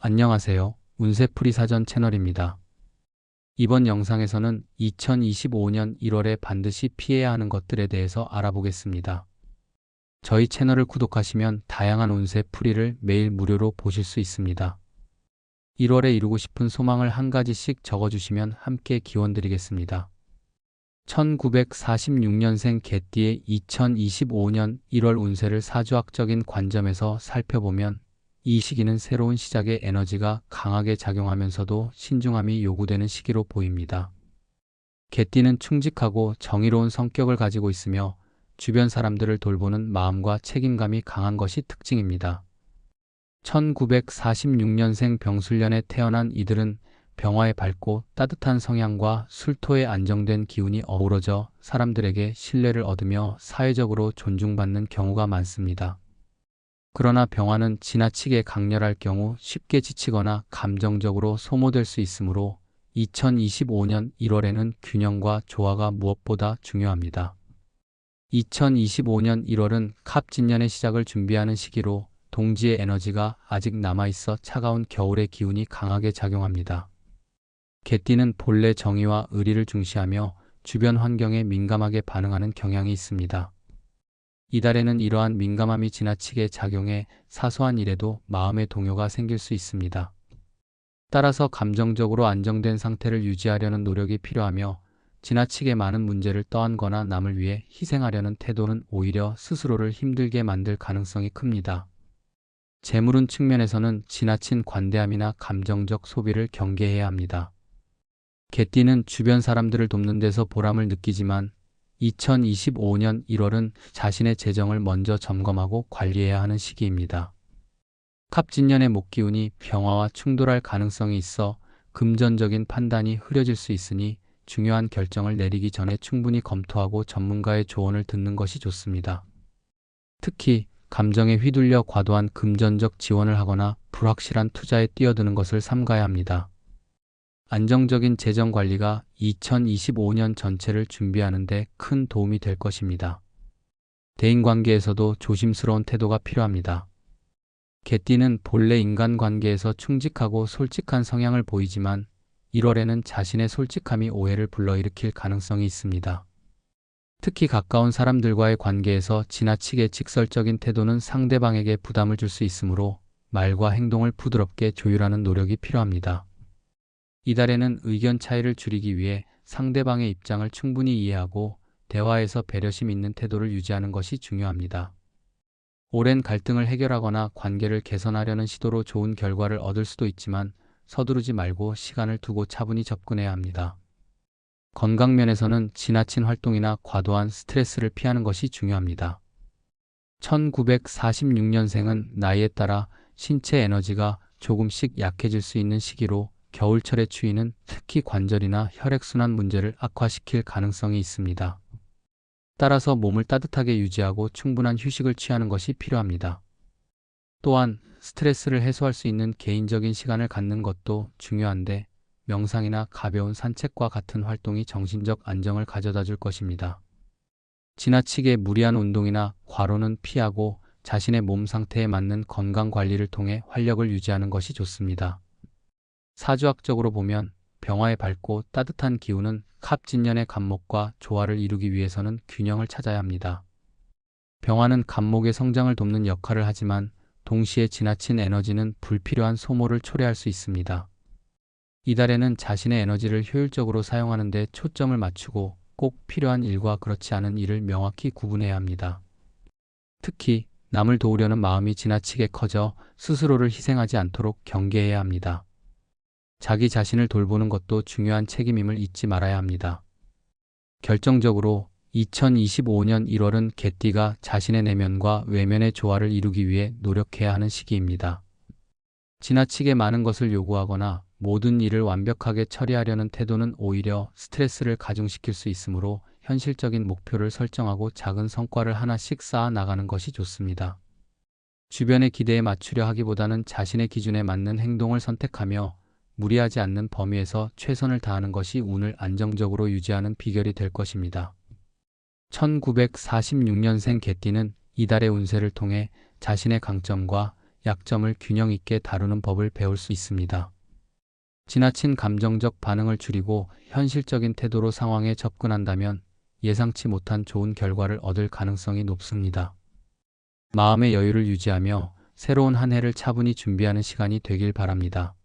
안녕하세요. 운세풀이 사전 채널입니다. 이번 영상에서는 2025년 1월에 반드시 피해야 하는 것들에 대해서 알아보겠습니다. 저희 채널을 구독하시면 다양한 운세풀이를 매일 무료로 보실 수 있습니다. 1월에 이루고 싶은 소망을 한 가지씩 적어주시면 함께 기원드리겠습니다. 1946년생 개띠의 2025년 1월 운세를 사주학적인 관점에서 살펴보면 이 시기는 새로운 시작의 에너지가 강하게 작용하면서도 신중함이 요구되는 시기로 보입니다. 개띠는 충직하고 정의로운 성격을 가지고 있으며 주변 사람들을 돌보는 마음과 책임감이 강한 것이 특징입니다. 1946년생 병술년에 태어난 이들은 병화의 밝고 따뜻한 성향과 술토의 안정된 기운이 어우러져 사람들에게 신뢰를 얻으며 사회적으로 존중받는 경우가 많습니다. 그러나 병화는 지나치게 강렬할 경우 쉽게 지치거나 감정적으로 소모될 수 있으므로 2025년 1월에는 균형과 조화가 무엇보다 중요합니다. 2025년 1월은 갑진년의 시작을 준비하는 시기로 동지의 에너지가 아직 남아있어 차가운 겨울의 기운이 강하게 작용합니다. 개띠는 본래 정의와 의리를 중시하며 주변 환경에 민감하게 반응하는 경향이 있습니다. 이달에는 이러한 민감함이 지나치게 작용해 사소한 일에도 마음의 동요가 생길 수 있습니다. 따라서 감정적으로 안정된 상태를 유지하려는 노력이 필요하며 지나치게 많은 문제를 떠안거나 남을 위해 희생하려는 태도는 오히려 스스로를 힘들게 만들 가능성이 큽니다. 재물운 측면에서는 지나친 관대함이나 감정적 소비를 경계해야 합니다. 개띠는 주변 사람들을 돕는 데서 보람을 느끼지만 2025년 1월은 자신의 재정을 먼저 점검하고 관리해야 하는 시기입니다. 갑진년의 목기운이 병화와 충돌할 가능성이 있어 금전적인 판단이 흐려질 수 있으니 중요한 결정을 내리기 전에 충분히 검토하고 전문가의 조언을 듣는 것이 좋습니다. 특히 감정에 휘둘려 과도한 금전적 지원을 하거나 불확실한 투자에 뛰어드는 것을 삼가야 합니다. 안정적인 재정 관리가 2025년 전체를 준비하는 데 큰 도움이 될 것입니다. 대인관계에서도 조심스러운 태도가 필요합니다. 개띠는 본래 인간관계에서 충직하고 솔직한 성향을 보이지만 1월에는 자신의 솔직함이 오해를 불러일으킬 가능성이 있습니다. 특히 가까운 사람들과의 관계에서 지나치게 직설적인 태도는 상대방에게 부담을 줄 수 있으므로 말과 행동을 부드럽게 조율하는 노력이 필요합니다. 이달에는 의견 차이를 줄이기 위해 상대방의 입장을 충분히 이해하고 대화에서 배려심 있는 태도를 유지하는 것이 중요합니다. 오랜 갈등을 해결하거나 관계를 개선하려는 시도로 좋은 결과를 얻을 수도 있지만 서두르지 말고 시간을 두고 차분히 접근해야 합니다. 건강면에서는 지나친 활동이나 과도한 스트레스를 피하는 것이 중요합니다. 1946년생은 나이에 따라 신체 에너지가 조금씩 약해질 수 있는 시기로 겨울철의 추위는 특히 관절이나 혈액순환 문제를 악화시킬 가능성이 있습니다. 따라서 몸을 따뜻하게 유지하고 충분한 휴식을 취하는 것이 필요합니다. 또한 스트레스를 해소할 수 있는 개인적인 시간을 갖는 것도 중요한데 명상이나 가벼운 산책과 같은 활동이 정신적 안정을 가져다 줄 것입니다. 지나치게 무리한 운동이나 과로는 피하고 자신의 몸 상태에 맞는 건강 관리를 통해 활력을 유지하는 것이 좋습니다. 사주학적으로 보면 병화의 밝고 따뜻한 기운은 갑진년의 갑목과 조화를 이루기 위해서는 균형을 찾아야 합니다. 병화는 갑목의 성장을 돕는 역할을 하지만 동시에 지나친 에너지는 불필요한 소모를 초래할 수 있습니다. 이달에는 자신의 에너지를 효율적으로 사용하는 데 초점을 맞추고 꼭 필요한 일과 그렇지 않은 일을 명확히 구분해야 합니다. 특히 남을 도우려는 마음이 지나치게 커져 스스로를 희생하지 않도록 경계해야 합니다. 자기 자신을 돌보는 것도 중요한 책임임을 잊지 말아야 합니다. 결정적으로 2025년 1월은 개띠가 자신의 내면과 외면의 조화를 이루기 위해 노력해야 하는 시기입니다. 지나치게 많은 것을 요구하거나 모든 일을 완벽하게 처리하려는 태도는 오히려 스트레스를 가중시킬 수 있으므로 현실적인 목표를 설정하고 작은 성과를 하나씩 쌓아 나가는 것이 좋습니다. 주변의 기대에 맞추려 하기보다는 자신의 기준에 맞는 행동을 선택하며 무리하지 않는 범위에서 최선을 다하는 것이 운을 안정적으로 유지하는 비결이 될 것입니다. 1946년생 개띠는 이달의 운세를 통해 자신의 강점과 약점을 균형 있게 다루는 법을 배울 수 있습니다. 지나친 감정적 반응을 줄이고 현실적인 태도로 상황에 접근한다면 예상치 못한 좋은 결과를 얻을 가능성이 높습니다. 마음의 여유를 유지하며 새로운 한 해를 차분히 준비하는 시간이 되길 바랍니다.